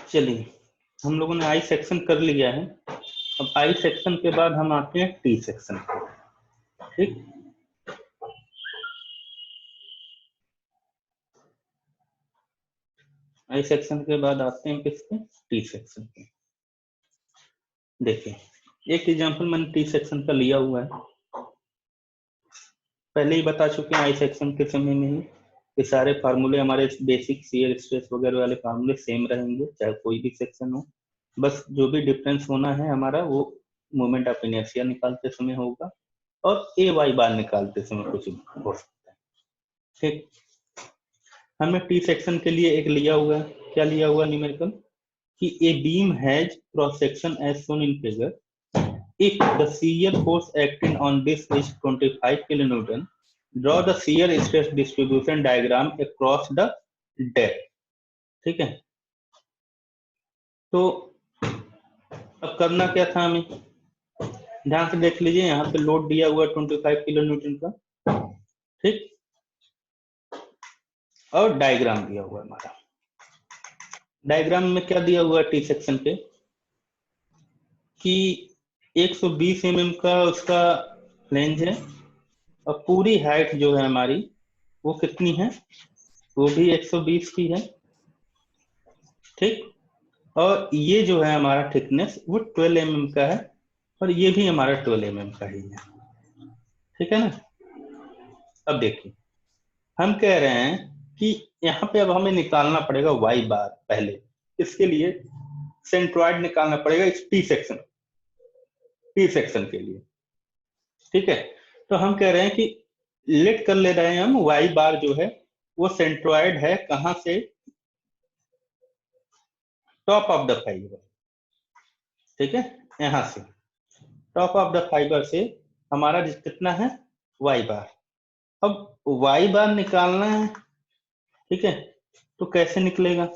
चलिए, हम लोगों ने आई सेक्शन कर लिया है। अब आई सेक्शन के बाद हम आते हैं टी सेक्शन पे। ठीक, आई सेक्शन के बाद आते हैं किसके, टी सेक्शन पे। देखिए, एक एग्जांपल मैंने टी सेक्शन का लिया हुआ है, पहले ही बता चुके हैं आई सेक्शन के समय में ही ये सारे फार्मूले हमारे बेसिक शियर स्ट्रेस वगैरह वाले फार्मूले सेम रहेंगे, चाहे कोई भी सेक्शन हो। बस जो भी डिफरेंस होना है हमारा वो मोमेंट ऑफ इनर्शिया निकालते समय होगा और ए वाई बार निकालते समय कुछ हो सकता है। ठीक, हमने टी सेक्शन के लिए एक लिया हुआ है, क्या लिया हुआ न्यूमेरिकल कि a beam has cross section as shown in figure if the shear force acting on this is 25 kilonewton, draw the shear stress distribution diagram across the deck। ठीक है, तो अब करना क्या था हमें, ध्यान से देख लीजिए, यहाँ पे लोड दिया हुआ 25 किलो न्यूटन का, ठीक, और डायग्राम दिया हुआ है हमारा। डायग्राम में क्या दिया हुआ है टी सेक्शन पे कि 120 mm का उसका फ्लेंज है और पूरी हाइट जो है हमारी वो कितनी है, वो भी 120 की है। ठीक, और ये जो है हमारा थिकनेस वो 12 mm का है और ये भी हमारा 12 mm का ही है। ठीक है ना। अब देखिए, हम कह रहे हैं कि यहाँ पे अब हमें निकालना पड़ेगा वाई बार पहले, इसके लिए सेंट्रॉइड निकालना पड़ेगा इस टी सेक्शन के लिए। ठीक है, तो हम कह रहे हैं कि लेट कर ले रहे हैं हम वाई बार जो है वो सेंट्रॉइड है कहां से, टॉप ऑफ द फाइबर। ठीक है, यहां से टॉप ऑफ द फाइबर से हमारा कितना है वाई बार। अब वाई बार निकालना है, ठीक है, तो कैसे निकलेगा।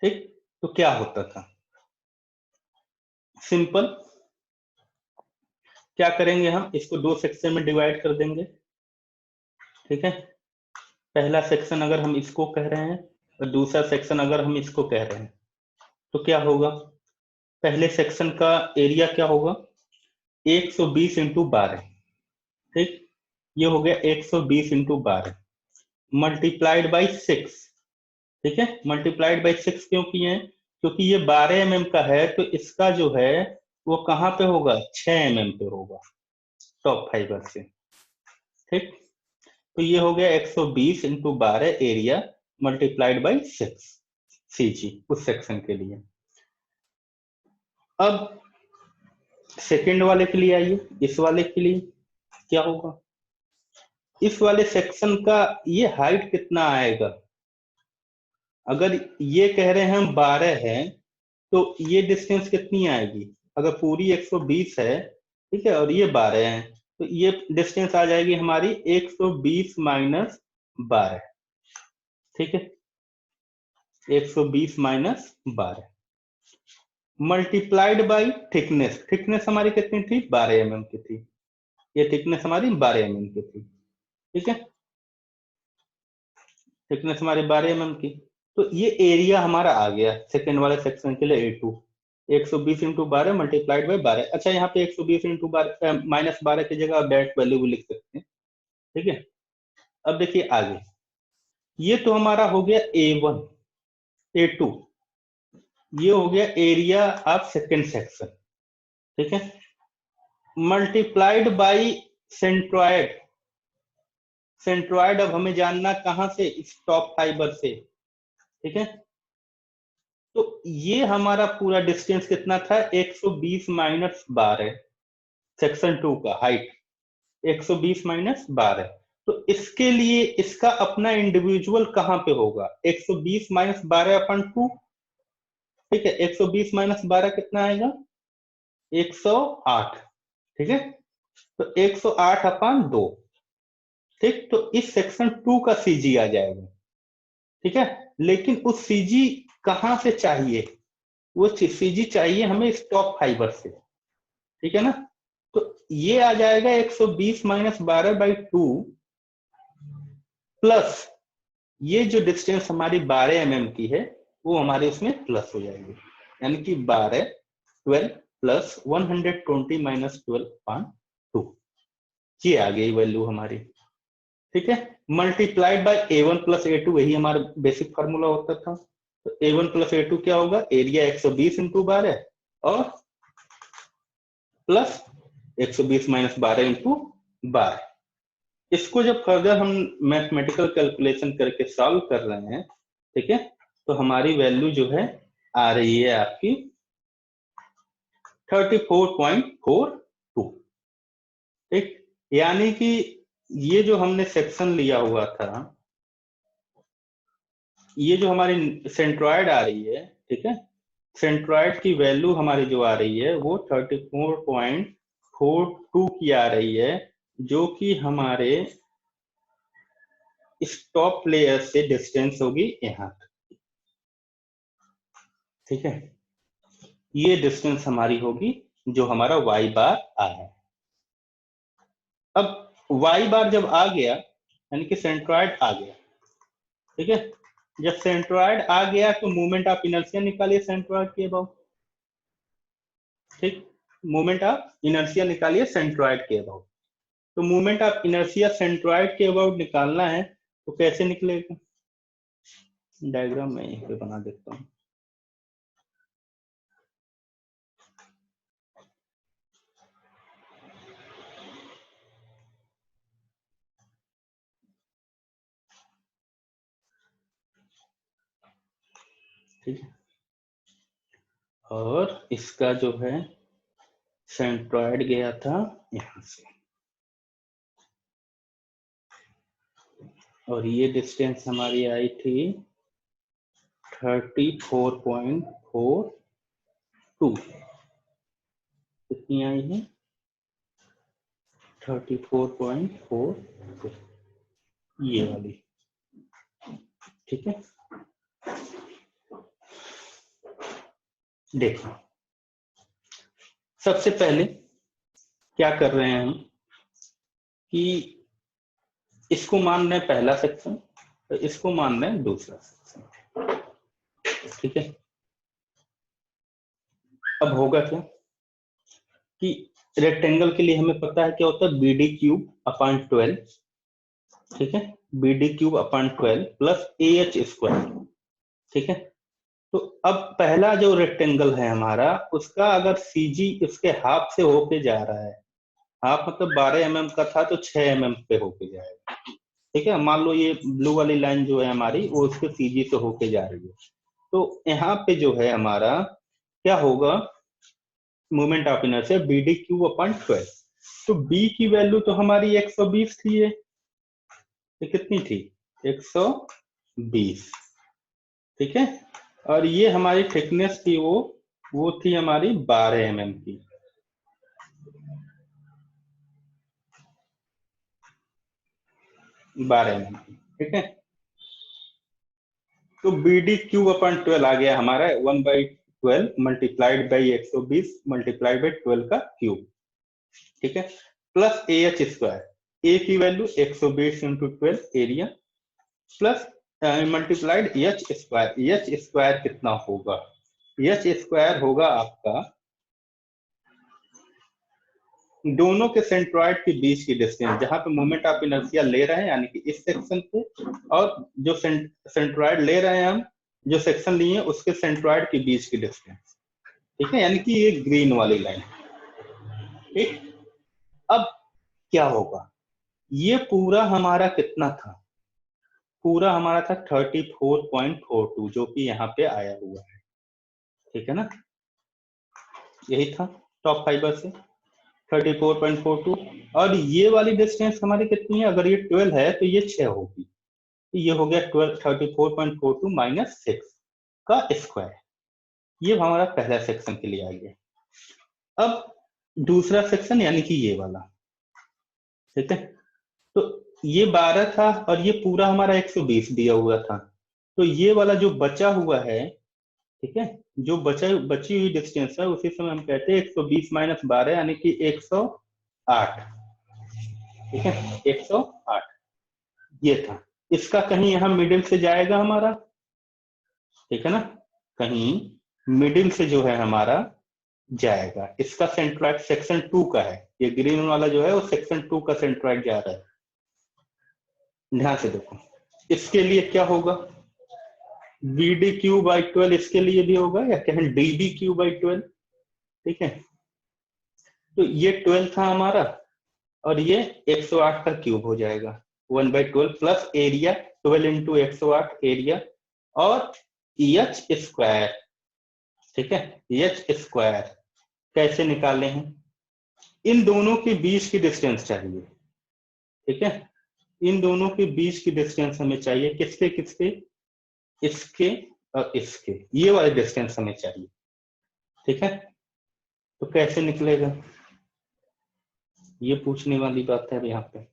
ठीक, तो क्या होता था, सिंपल, क्या करेंगे हम इसको दो सेक्शन में डिवाइड कर देंगे। ठीक है, पहला सेक्शन अगर हम इसको कह रहे हैं और दूसरा सेक्शन अगर हम इसको कह रहे हैं तो क्या होगा, पहले सेक्शन का एरिया क्या होगा 120 इंटू 12। ठीक, ये हो गया 120 इंटू 12 मल्टीप्लाइड बाई 6। ठीक है, मल्टीप्लाइड बाई 6 क्यों किए हैं, क्योंकि ये 12 mm का है तो इसका जो है वो कहां पे होगा 6 mm पे होगा टॉप फाइबर से। ठीक, तो ये हो गया 120 into 12 area multiplied by 6 CG उस सेक्शन के लिए। अब सेकेंड वाले के लिए आइए, इस वाले के लिए क्या होगा, इस वाले सेक्शन का ये हाइट कितना आएगा, अगर ये कह रहे हैं हम 12 है तो ये डिस्टेंस कितनी आएगी, अगर पूरी 120 है, ठीक है, और ये 12 है तो ये डिस्टेंस आ जाएगी हमारी 120 माइनस 12। ठीक है, 120 minus 12 multiplied by thickness. Thickness हमारी कितनी थी 12 mm की थी, ये थिकनेस हमारी 12 mm की थी। ठीक है, थिकनेस हमारी 12 mm की, तो ये एरिया हमारा आ गया सेकेंड वाले सेक्शन के लिए A2 120 इंटू 12 मल्टीप्लाइड बाई 12। अच्छा, यहाँ पे 120 इंटू 12 माइनस 12 की जगह आप डायरेक्ट वैल्यू भी लिख सकते हैं। ठीक है, अब देखिए आगे, ये तो हमारा हो गया A1 A2, ये हो गया एरिया ऑफ सेकेंड सेक्शन। ठीक है, मल्टीप्लाइड बाई सेंट्रॉइड। सेंट्रॉइड अब हमें जानना कहां से, इस टॉप फाइबर से। ठीक है, तो ये हमारा पूरा डिस्टेंस कितना था 120 माइनस 12 सेक्शन 2 का हाइट 120 माइनस 12। तो इसके लिए इसका अपना इंडिविजुअल कहां पे होगा 120 माइनस 12 अपन 2। ठीक है, 120 माइनस 12 कितना आएगा 108। ठीक है, तो 108 अपन 2। ठीक, तो इस सेक्शन 2 का सीजी आ जाएगा। ठीक है, लेकिन उस सीजी कहां से चाहिए, वो सीजी चाहिए हमें इस टॉप फाइबर से। ठीक है ना, तो ये आ जाएगा 120 माइनस 12 बाई 2 प्लस ये जो डिस्टेंस हमारी 12 mm की है वो हमारे उसमें प्लस हो जाएगी, यानी कि 12 प्लस 120 माइनस 12/2, ये आ गई वैल्यू हमारी। ठीक है, multiplied by A1 plus A2, वही हमारा बेसिक फार्मूला होता था। तो A1 प्लस A2 क्या होगा, एरिया 120 इंटू 12 और प्लस 120 माइनस 12 इंटू 12। इसको जब फर्दर हम मैथमेटिकल कैलकुलेशन करके सॉल्व कर रहे हैं, ठीक है, तो हमारी वैल्यू जो है आ रही है आपकी 34.42। ठीक, यानी कि ये जो हमने सेक्शन लिया हुआ था, ये जो हमारी सेंट्रॉइड आ रही है, ठीक है, सेंट्रॉइड की वैल्यू हमारी जो आ रही है वो 34.42 की आ रही है, जो कि हमारे स्टॉप लेयर से डिस्टेंस होगी यहाँ। ठीक है, ये डिस्टेंस हमारी होगी जो हमारा y बार आया। अब y बार जब आ गया, यानी कि सेंट्रॉइड आ गया, ठीक है, जब सेंट्रॉइड आ गया तो मोमेंट ऑफ इनर्शिया निकालिए सेंट्रॉइड के अबाउट। ठीक, मोमेंट ऑफ इनर्शिया निकालिए सेंट्रॉइड के अबाउट। तो मोमेंट ऑफ इनर्शिया सेंट्रॉइड के अबाउट निकालना है तो कैसे निकलेगा, डायग्राम मैं यहीं पे बना देता हूँ। ठीक है, और इसका जो है सेंट्रॉइड गया था यहां से, और ये डिस्टेंस हमारी आई थी 34.42। कितनी आई है, 34.42, ये वाली। ठीक है, देखो सबसे पहले क्या कर रहे हैं हम कि इसको मान रहे हैं पहला सेक्शन, तो इसको मान रहे हैं दूसरा सेक्शन। ठीक है, अब होगा क्या कि रेक्टेंगल के लिए हमें पता है क्या होता है, BD क्यूब अपॉन 12। ठीक है, BD cube upon 12 plus AH square. ठीक है, तो अब पहला जो रेक्टेंगल है हमारा, उसका अगर CG इसके हाफ से होके जा रहा है, हाफ मतलब 12 mm का था तो 6 mm पे होके जाएगा। ठीक है, मान लो ये ब्लू वाली लाइन जो है हमारी वो उसके CG से होके जा रही है, तो यहाँ पे जो है हमारा क्या होगा, moment of inertia BD cube upon 12। तो B की वैल्यू तो हमारी 120 थी, ये कितनी थी, 120। ठीक है, और ये हमारी थिकनेस थी वो थी हमारी 12 mm की। ठीक है, तो BD क्यूब अपॉन 12 आ गया हमारा 1/12 मल्टीप्लाइड बाई 120 मल्टीप्लाइड बाई 12 का क्यूब। ठीक है, प्लस AH स्क्वायर, A की value 120 into 12 area, plus multiplied H square. H square कितना होगा, H स्क्वायर होगा आपका दोनों के सेंट्रॉइड के बीच की डिस्टेंस, जहां पे मोमेंट ऑफ इनर्शिया ले रहे हैं यानी कि इस सेक्शन पे, और जो सेंट्रॉइड ले रहे हैं हम, जो सेक्शन लिए उसके सेंट्रॉइड के बीच की डिस्टेंस। ठीक है, यानी कि ये ग्रीन वाली लाइन। ठीक, अब क्या होगा, ये पूरा हमारा कितना था, पूरा हमारा था 34.42, जो कि यहाँ पे आया हुआ है। ठीक है ना, यही था टॉप फाइबर से 34.42, और ये वाली डिस्टेंस हमारी कितनी है, अगर ये 12 है तो ये 6 होगी, तो ये हो गया 12 34.42 माइनस 6 का स्क्वायर। ये हमारा पहला सेक्शन के लिए आ गया। अब दूसरा सेक्शन यानी कि ये वाला, ठीक है, तो ये 12 था और ये पूरा हमारा 120 दिया हुआ था, तो ये वाला जो बचा हुआ है, ठीक है, जो बची हुई डिस्टेंस है उसी समय हम कहते हैं 120 माइनस 12 यानी कि 108। ठीक है, 108 ये था। इसका कहीं यहां मिडिल से जाएगा हमारा, ठीक है ना, कहीं मिडिल से जो है हमारा जाएगा। इसका सेंट्रॉइड सेक्शन 2 का है, ये ग्रीन वाला जो है वो सेक्शन 2 का सेंट्रॉइड जा रहा है। ध्यान से देखो, इसके लिए क्या होगा, BD3/12 इसके लिए भी होगा, या कहें DB3/12। ठीक है, तो ये 12 था हमारा, और ये 108 का क्यूब हो जाएगा, 1/12 प्लस एरिया 12 इंटू 108 एरिया, और एच स्क्वायर। ठीक है, एच स्क्वायर कैसे निकाले हैं, इन दोनों के बीच की डिस्टेंस चाहिए। ठीक है, इन दोनों के बीच की डिस्टेंस हमें चाहिए, किसके किसके, इसके और इसके, ये वाली डिस्टेंस हमें चाहिए। ठीक है, तो कैसे निकलेगा, ये पूछने वाली बात है यहाँ पे।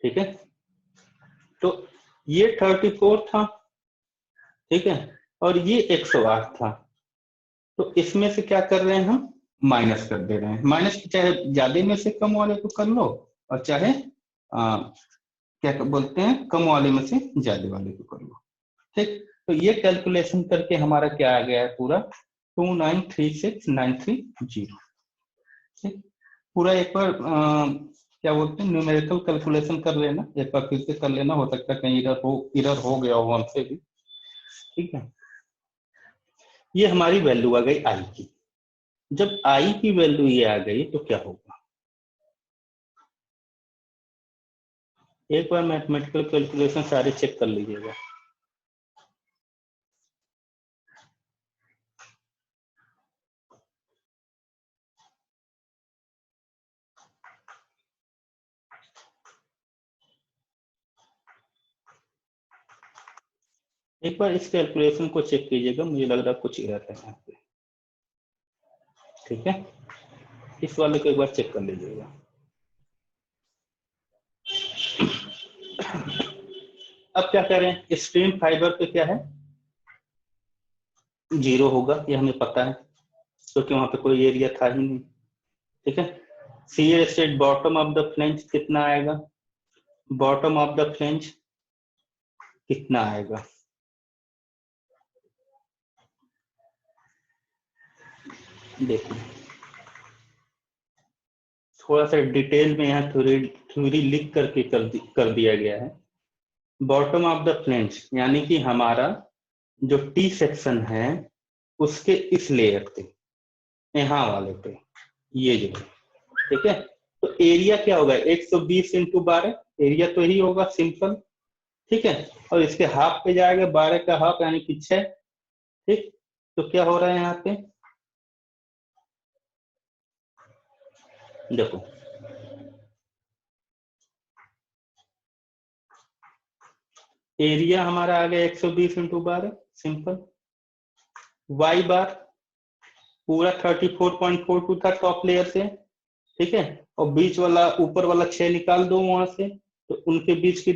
ठीक है, तो ये 34 था, ठीक है, और ये 108 था, तो इसमें से क्या कर रहे हैं हम, माइनस कर दे रहे हैं। माइनस चाहे ज्यादा में से कम वाले को कर लो, और चाहे क्या बोलते हैं, कम वाले में से ज्यादा वाले को कर लो। ठीक, तो ये कैलकुलेशन करके हमारा क्या आ गया है, पूरा 2936930। ठीक, पूरा एक बार क्या बोलते हैं, न्यूमेरिकल कैलकुलेशन कर लेना, एक बार फिर से कर लेना, हो सकता है कहीं इरर हो गया हो हमसे भी। ठीक है, ये हमारी वैल्यू आ गई आई की। जब आई की वैल्यू ये आ गई तो क्या होगा, एक बार मैथमेटिकल कैलकुलेशन सारे चेक कर लीजिएगा। एक बार इस कैलकुलेशन को चेक कीजिएगा, मुझे लग रहा है कुछ एरर है यहाँ पे। ठीक है, इस वाले को एक बार चेक कर लीजिएगा। अब क्या करें, स्ट्रीम फाइबर पे क्या है, 0 होगा, ये हमें पता है, क्योंकि वहां पे कोई एरिया था ही नहीं। ठीक है, CA state bottom of the flange कितना आएगा, बॉटम ऑफ द फ्लेंज कितना आएगा, देखो थोड़ा सा डिटेल में यहाँ थ्योरी लिख करके कर दिया गया है। बॉटम ऑफ द फ्लेंज यानी कि हमारा जो टी सेक्शन है उसके इस लेयर पे, यहाँ वाले पे, ये जो, ठीक है, तो एरिया क्या होगा, 120 इंटू 12, एरिया तो यही होगा सिंपल। ठीक है, और इसके हाफ पे जाएगा, 12 का हाफ यानी कि 6। ठीक, तो क्या हो रहा है यहाँ पे, देखो एरिया हमारा आ गया 120 इंटू 12 सिंपल, वाई बार पूरा 34.42 था टॉप लेयर से। ठीक है, और बीच वाला ऊपर वाला 6 निकाल दो वहां से, तो उनके बीच की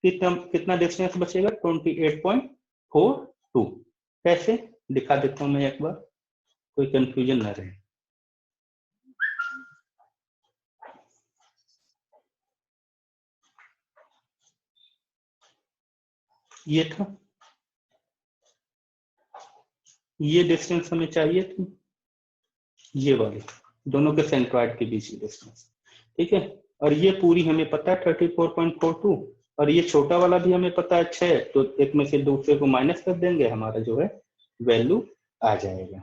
कितना डिस्टेंस बचेगा, 28.42। कैसे दिखा देता हूं मैं एक बार, कोई कंफ्यूजन ना रहे। ये था, ये डिस्टेंस हमें चाहिए थी, ये वाली दोनों के सेंट्रॉइड के बीच की डिस्टेंस। ठीक है, और ये पूरी हमें पता है 34.42, और ये छोटा वाला भी हमें पता है 6, तो एक में से दूसरे को माइनस कर देंगे, हमारा जो है वैल्यू आ जाएगा।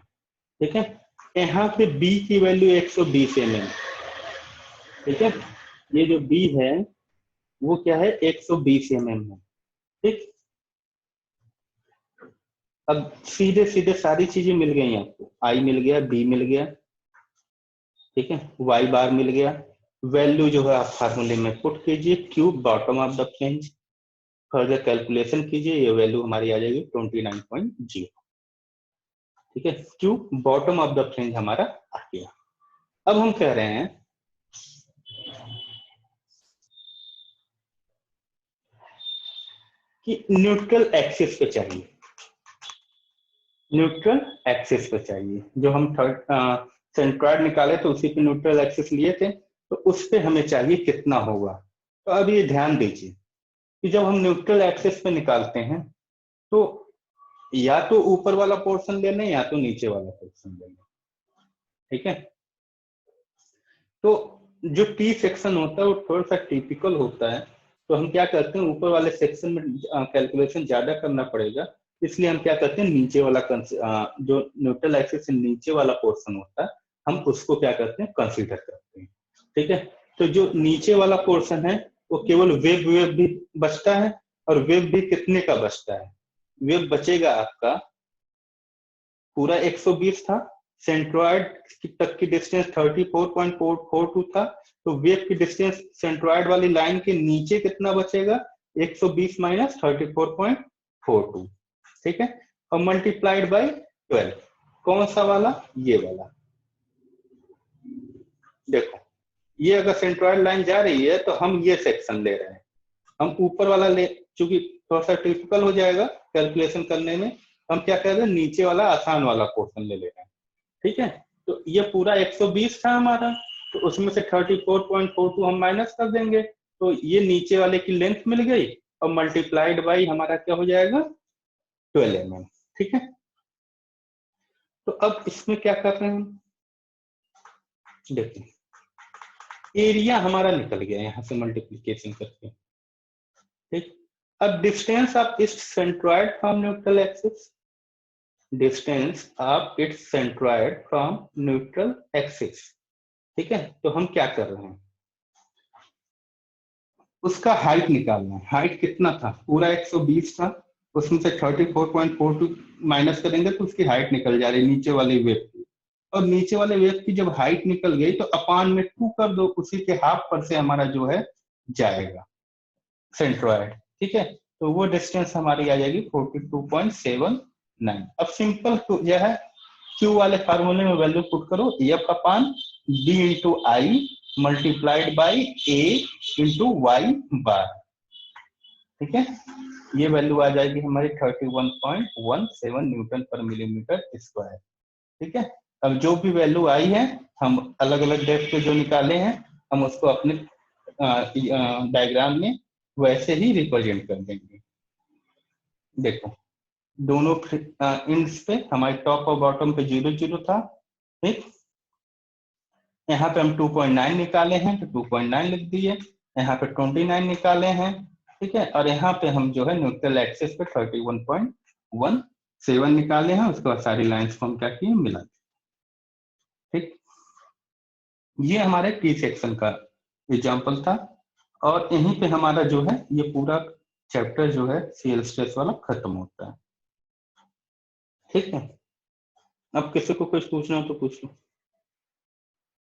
ठीक है, यहाँ पे बी की वैल्यू 120 mm। ठीक है, ये जो बी है वो क्या है, 120 mm है। ठीक, अब सीधे सीधे सारी चीजें मिल गई आपको, आई मिल गया, बी मिल गया, ठीक है, वाई बार मिल गया, वैल्यू जो है आप फार्मूले में पुट कीजिए, cube bottom of the flange, further calculation कीजिए, ये वैल्यू हमारी आ जाएगी 29.0। ठीक है, cube bottom of the flange हमारा आ गया। अब हम कह रहे हैं कि न्यूट्रल एक्सिस पे चाहिए, न्यूट्रल एक्सिस पे चाहिए, जो हम सेंट्रॉइड निकाले तो उसी पे न्यूट्रल एक्सिस लिए थे, तो उस पे हमें चाहिए कितना होगा। तो अब ये ध्यान दीजिए कि जब हम न्यूट्रल एक्सिस पे निकालते हैं तो या तो ऊपर वाला पोर्शन लेना है या तो नीचे वाला पोर्शन लेना, ठीक है। तो जो टी सेक्शन होता है वो थोड़ा सा टिपिकल होता है, तो हम क्या करते हैं ऊपर वाले सेक्शन में कैलकुलेशन ज्यादा करना पड़ेगा, इसलिए हम क्या करते हैं नीचे वाला जो न्यूट्रल एक्सिस से नीचे वाला पोर्शन होता है हम उसको क्या करते हैं कंसीडर करते हैं, ठीक है। तो जो नीचे वाला पोर्शन है वो केवल वेव वेव भी बचता है, और वेव भी कितने का बचता है, वेव बचेगा आपका पूरा 120 था, सेंट्रॉइड तक की डिस्टेंस 34.442 था, तो वेव की डिस्टेंस सेंट्रॉइड वाली लाइन के नीचे कितना बचेगा 120 माइनस 34.42, ठीक है, और मल्टीप्लाइड बाय 12, कौन सा वाला, ये वाला। देखो ये अगर सेंट्रॉइड लाइन जा रही है तो हम ये सेक्शन ले रहे हैं, हम ऊपर वाला ले, चूंकि थोड़ा सा टिपिकल हो जाएगा कैलकुलेशन करने में, हम क्या कर रहे हैं नीचे वाला आसान वाला पोर्शन ले रहे हैं, ठीक है। तो ये पूरा 120 था हमारा, तो उसमें से 34.42 हम माइनस कर देंगे, तो ये नीचे वाले की लेंथ मिल गई, और मल्टीप्लाइड बाई हमारा क्या हो जाएगा 12 mm, ठीक है। तो अब इसमें क्या कर रहे हैं हम, देखिए एरिया हमारा निकल गया यहां से मल्टीप्लीकेशन करके, ठीक। अब distance of its centroid from neutral axis, distance of its centroid from neutral axis, ठीक है। तो हम क्या कर रहे हैं, उसका हाइट निकालना है, हाइट कितना था, पूरा 120 था, उसमें से 34.42 माइनस करेंगे तो उसकी हाइट निकल जा रही है नीचे वाले वेव की, और नीचे वाले वेव की जब हाइट निकल गई तो अपान में 2 कर दो, उसी के हाफ पर से हमारा जो है जाएगा सेंट्रॉइड, ठीक है। तो वो डिस्टेंस हमारी आ जाएगी 42.79। अब सिंपल जो है क्यू वाले फार्मूले में वैल्यू पुट करो, F upon D into I multiplied by A into Y bar, ठीक है। ये वैल्यू आ जाएगी हमारी 31.17 न्यूटन पर मिलीमीटर स्क्वायर, ठीक है। अब जो भी वैल्यू आई है हम अलग अलग डेप्थ पे जो निकाले हैं हम उसको अपने डायग्राम में वैसे ही रिप्रेजेंट कर देंगे। देखो दोनों इंड्स पे हमारे टॉप और बॉटम पे 0 0 था, ठीक। यहाँ पे हम 2.9 निकाले हैं तो 2.9 लिख दिए, यहाँ पे 29 निकाले हैं, ठीक है, और यहाँ पे हम जो है न्यूट्रल एक्सिस पे 31.17 निकाले हैं, उसके बाद सारी लाइंस को हम क्या किए मिला, ठीक। ये हमारे टी सेक्शन का एग्जाम्पल था, और यहीं पे हमारा जो है ये पूरा चैप्टर जो है सीएल स्ट्रेस वाला खत्म होता है, ठीक है। अब किसी को कुछ पूछना हो तो पूछ लो।